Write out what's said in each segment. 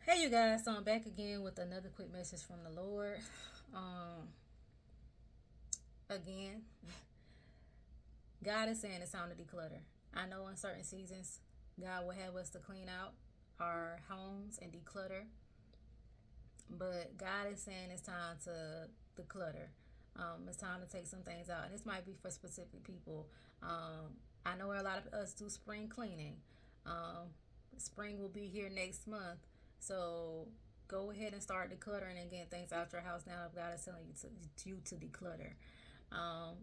Hey you guys, so I'm back again with another quick message from the Lord. Um, again, God is saying it's time to declutter. I know in certain seasons, God will have us to clean out our homes and declutter, but God is saying it's time to declutter. It's time to take some things out, and this might be for specific people. I know a lot of us do spring cleaning. Um, Spring will be here next month, so go ahead and start decluttering and getting things out your house now. If God is telling you to declutter.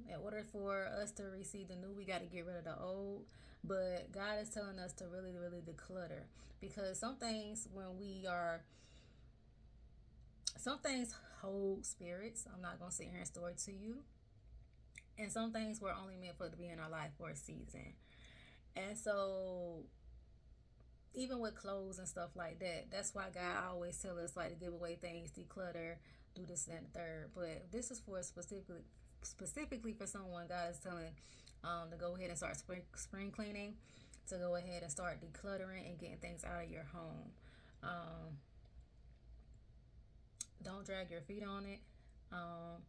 In order for us to receive the new, we got to get rid of the old. But God is telling us to really, really declutter because some things hold spirits. I'm not gonna sit here and store it to you. And some things were only meant for to be in our life for a season. And so even with clothes and stuff like that, that's why God always tell us like to give away things, declutter, do this and the third. But this is for specifically for someone God is telling to go ahead and start spring cleaning, to go ahead and start decluttering and getting things out of your home. Um, don't drag your feet on it. Um,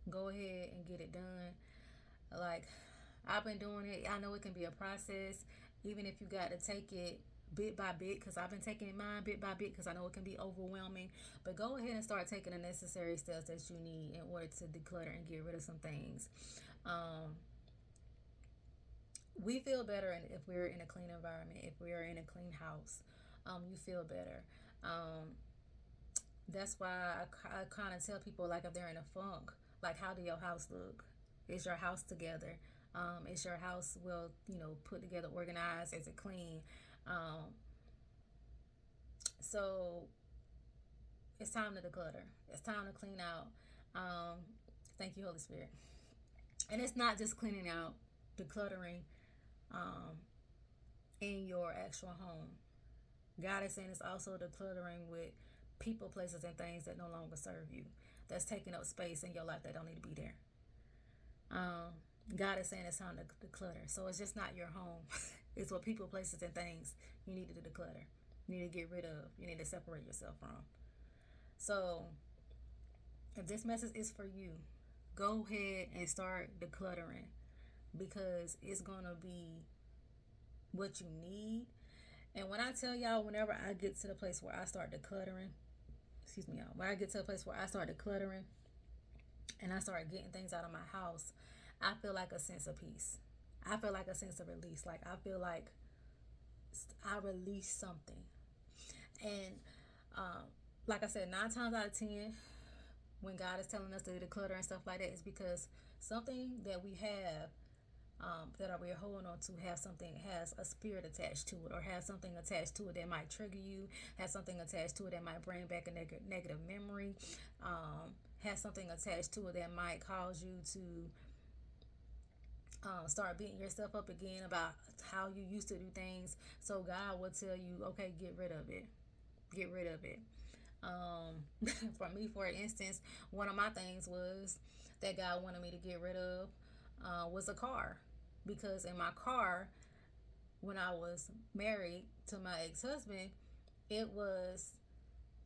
Go ahead and get it done. Like I've been doing it. I know it can be a process, even if you got to take it bit by bit. Because I've been taking mine bit by bit because I know it can be overwhelming. But go ahead and start taking the necessary steps that you need in order to declutter and get rid of some things. Um, we feel better if we're in a clean environment. If we are in a clean house, you feel better. Um, that's why I kind of tell people like if they're in a funk, like how do your house look? Is your house together? Is your house well, put together, organized? Is it clean? Um, so it's time to declutter. It's time to clean out. Um, Thank you, Holy Spirit. And it's not just cleaning out, decluttering um, in your actual home. God is saying it's also decluttering with people, places, and things that no longer serve you. That's taking up space in your life that don't need to be there. Um, God is saying it's time to declutter. So it's just not your home. It's what people, places, and things you need to declutter. You need to get rid of. You need to separate yourself from. So if this message is for you, go ahead and start decluttering because it's gonna be what you need. And when I tell y'all, whenever I get to the place where I start decluttering, excuse me, y'all, when I get to a place where I start decluttering and I start getting things out of my house, I feel like a sense of peace. I feel like a sense of release. Like I feel like I release something. And um, like I said, 9 times out of 10, when God is telling us to declutter and stuff like that, is because something that we have that we're holding on to has a spirit attached to it, or has something attached to it that might trigger you, has something attached to it that might bring back a negative memory, has something attached to it that might cause you to start beating yourself up again about how you used to do things. So God will tell you, okay, get rid of it. Get rid of it. For me, for instance, one of my things was that God wanted me to get rid of was a car. Because in my car, when I was married to my ex-husband, it was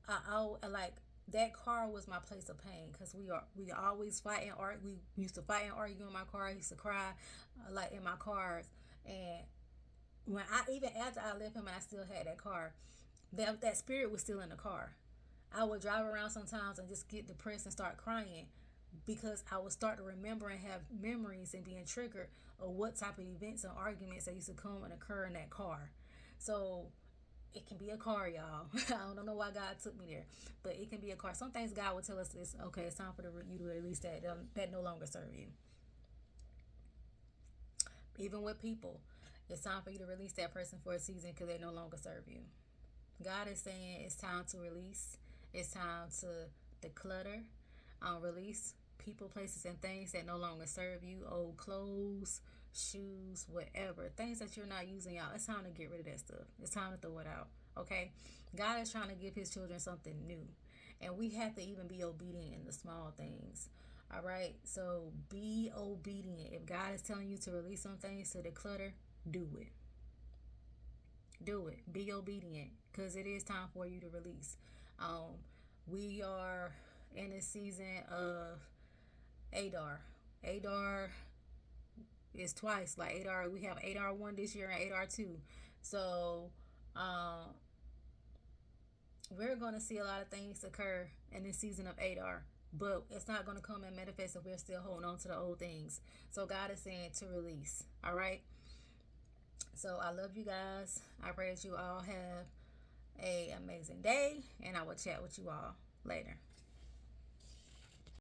I like that car was my place of pain because we always fight and argue. We used to fight and argue in my car. I used to cry like in my cars, and when I even after I left him and I still had that car, that spirit was still in the car. I would drive around sometimes and just get depressed and start crying because I would start to remember and have memories and being triggered of what type of events and arguments that used to come and occur in that car. So it can be a car, y'all. I don't know why God took me there, but it can be a car. Some things God will tell us is okay. It's time for you to release that no longer serve you. Even with people, it's time for you to release that person for a season because they no longer serve you. God is saying it's time to release. It's time to declutter, release people, places, and things that no longer serve you. Old clothes, shoes, whatever. Things that you're not using, y'all. It's time to get rid of that stuff. It's time to throw it out. Okay? God is trying to give his children something new. And we have to even be obedient in the small things. All right? So be obedient. If God is telling you to release some things, to declutter, do it. Do it. Be obedient, because it is time for you to release. We are in a season of Adar. Adar is twice. Like Adar, we have Adar 1 this year and Adar 2. So um, we're going to see a lot of things occur in this season of Adar. But it's not going to come and manifest if we're still holding on to the old things. So God is saying to release. All right. So I love you guys. I pray that you all have a amazing day, and I will chat with you all later.